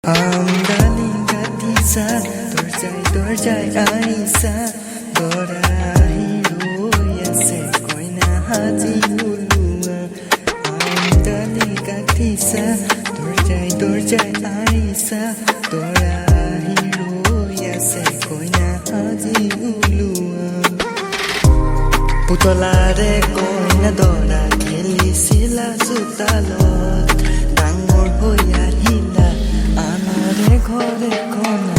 আমদানি গাথিসা দরজায় আইসা দরাই রই আছে কইনা হাজি উলুয়া আমদানি গাথিসা দরজায় আইসা দরাই রই আছে কইনা হাজি উলুয়া পুতলারে কইনা দৰা খেলিছিলা চোতালত ডাঙৰ হৈ আহিলা আনৰে ঘৰে খনত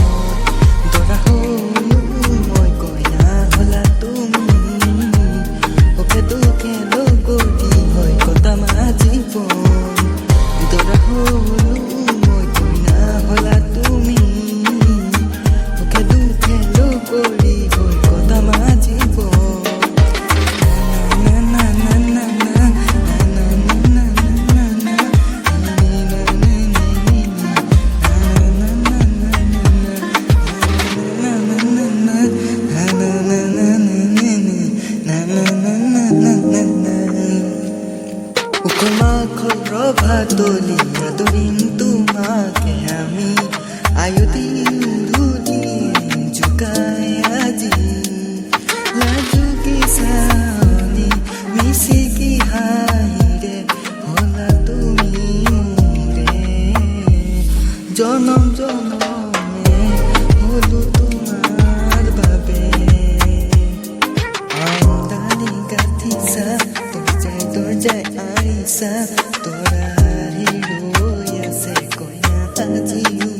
দৰা হলো মই কইনা হলা তুমি সুখে দুখে লগৰী হৈ কটাম জীৱন দৰা হলো মই কইনা হলা তুমি সুখে দুখে লগৰী হৈ কটাম জীৱন ভাতলি আদরিম তোমাকে আমি আয়ুদিন দুদিন জুকাই আজি লাজুকি সানি মিশিকি হাইরে হলা তুমি মোরে জনম জনমে হলো তোমার বাবে আমদানি গাথিসা দরজায় আইসা তোরা হিরো আছে কইনা আজি